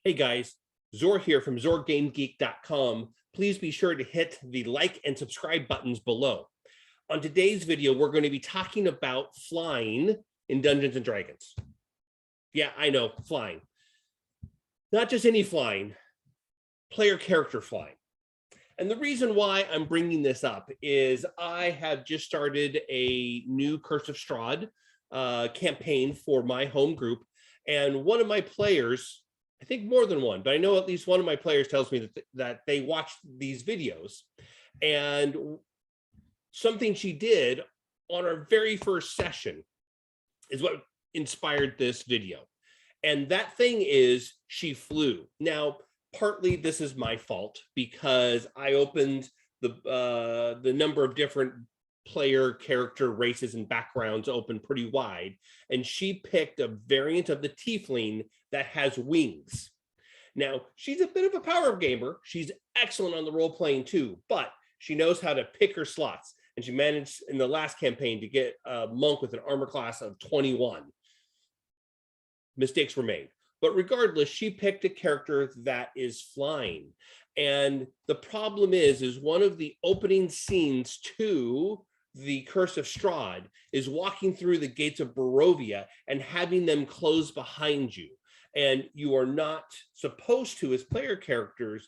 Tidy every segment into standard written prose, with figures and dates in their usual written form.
Hey guys, Zor here from ZorGameGeek.com. Please be sure to hit the like and subscribe buttons below. On today's video, we're going to be talking about flying in Dungeons and Dragons. Yeah, I know, flying. Not just any flying, player character flying. And the reason why I'm bringing this up is I have just started a new Curse of Strahd campaign for my home group. And one of my players, I think more than one, but I know at least one of my players tells me that they watched these videos. And something she did on our very first session is what inspired this video. And that thing is she flew. Now, partly this is my fault because I opened the number of different player character races and backgrounds open pretty wide, and she picked a variant of the tiefling that has wings. Now, she's a bit of a power gamer. She's excellent on the role playing too, but she knows how to pick her slots, and she managed in the last campaign to get a monk with an armor class of 21. Mistakes were made. But regardless, she picked a character that is flying. And the problem is one of the opening scenes to the Curse of Strahd is walking through the gates of Barovia and having them close behind you. And you are not supposed to, as player characters,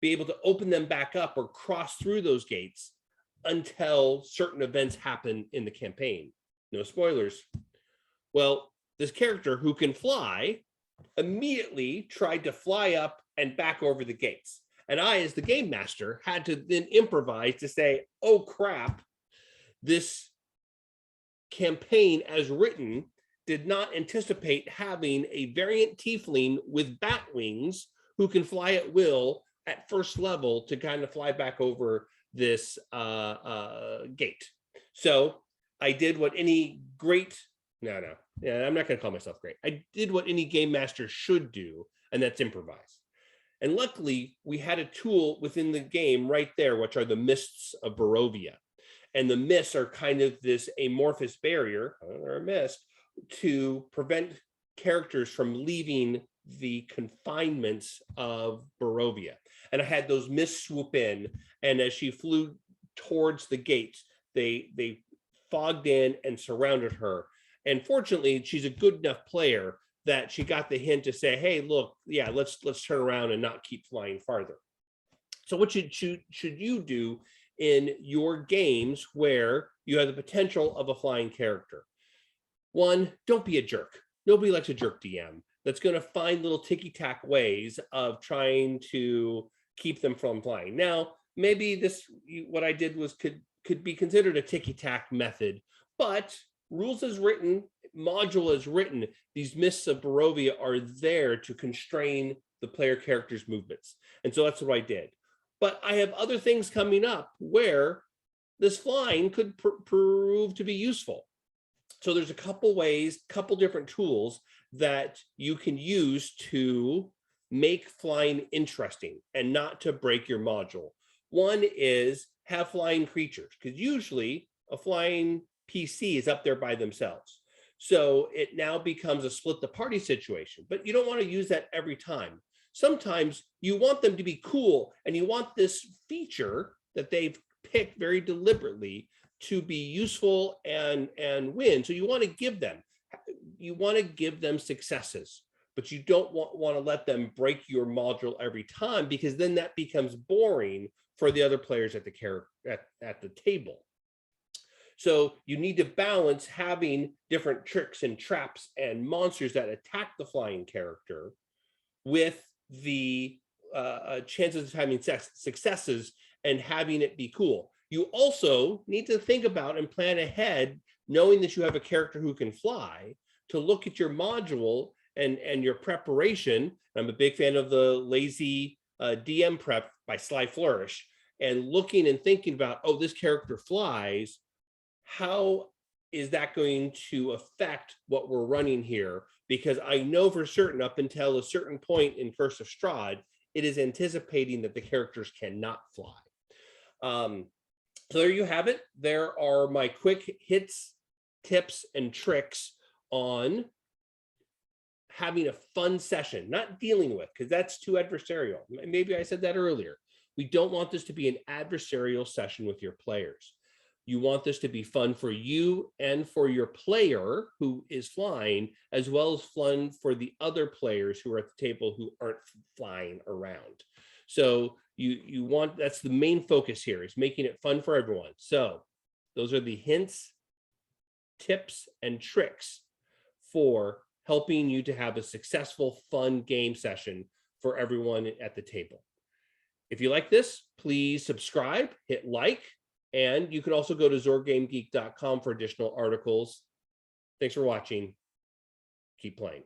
be able to open them back up or cross through those gates until certain events happen in the campaign. No spoilers. Well, this character who can fly immediately tried to fly up and back over the gates. And I, as the game master, had to then improvise to say, oh crap, this campaign as written did not anticipate having a variant tiefling with bat wings who can fly at will at first level to kind of fly back over this gate. So I did what any great, yeah, I'm not going to call myself great. I did what any game master should do, and that's improvise. And luckily, we had a tool within the game right there, which are the mists of Barovia. And the mists are kind of this amorphous barrier, or a mist, to prevent characters from leaving the confinements of Barovia. And I had those mists swoop in, and as she flew towards the gates, they fogged in and surrounded her. And fortunately, she's a good enough player that she got the hint to say, hey, look, yeah, let's turn around and not keep flying farther. So what should you do in your games where you have the potential of a flying character? One, don't be a jerk. Nobody likes a jerk DM that's going to find little ticky-tack ways of trying to keep them from flying. Now, maybe this, what I did was could be considered a ticky-tack method, but rules as written, module as written, these mists of Barovia are there to constrain the player character's movements. And so that's what I did. But I have other things coming up where this flying could prove to be useful. So there's a couple ways, couple different tools that you can use to make flying interesting and not to break your module. One is have flying creatures, because usually a flying PC is up there by themselves. So it now becomes a split the party situation, but you don't want to use that every time. Sometimes you want them to be cool and you want this feature that they've picked very deliberately to be useful and win. So you want to give them successes, but you don't want to let them break your module every time, because then that becomes boring for the other players at the table. So you need to balance having different tricks and traps and monsters that attack the flying character with the chances of having successes and having it be cool. You also need to think about and plan ahead, knowing that you have a character who can fly, to look at your module and your preparation. I'm a big fan of the Lazy DM Prep by Sly Flourish, and looking and thinking about, oh, this character flies. How is that going to affect what we're running here? Because I know for certain up until a certain point in Curse of Strahd, it is anticipating that the characters cannot fly. So there you have it. There are my quick hits, tips, and tricks on having a fun session, not dealing with, because that's too adversarial. Maybe I said that earlier. We don't want this to be an adversarial session with your players. You want this to be fun for you and for your player who is flying, as well as fun for the other players who are at the table who aren't flying around. So you want, that's the main focus here, is making it fun for everyone. So those are the hints, tips, and tricks for helping you to have a successful, fun game session for everyone at the table. If you like this, please subscribe, hit like, and you can also go to ZorGameGeek.com for additional articles. Thanks for watching. Keep playing.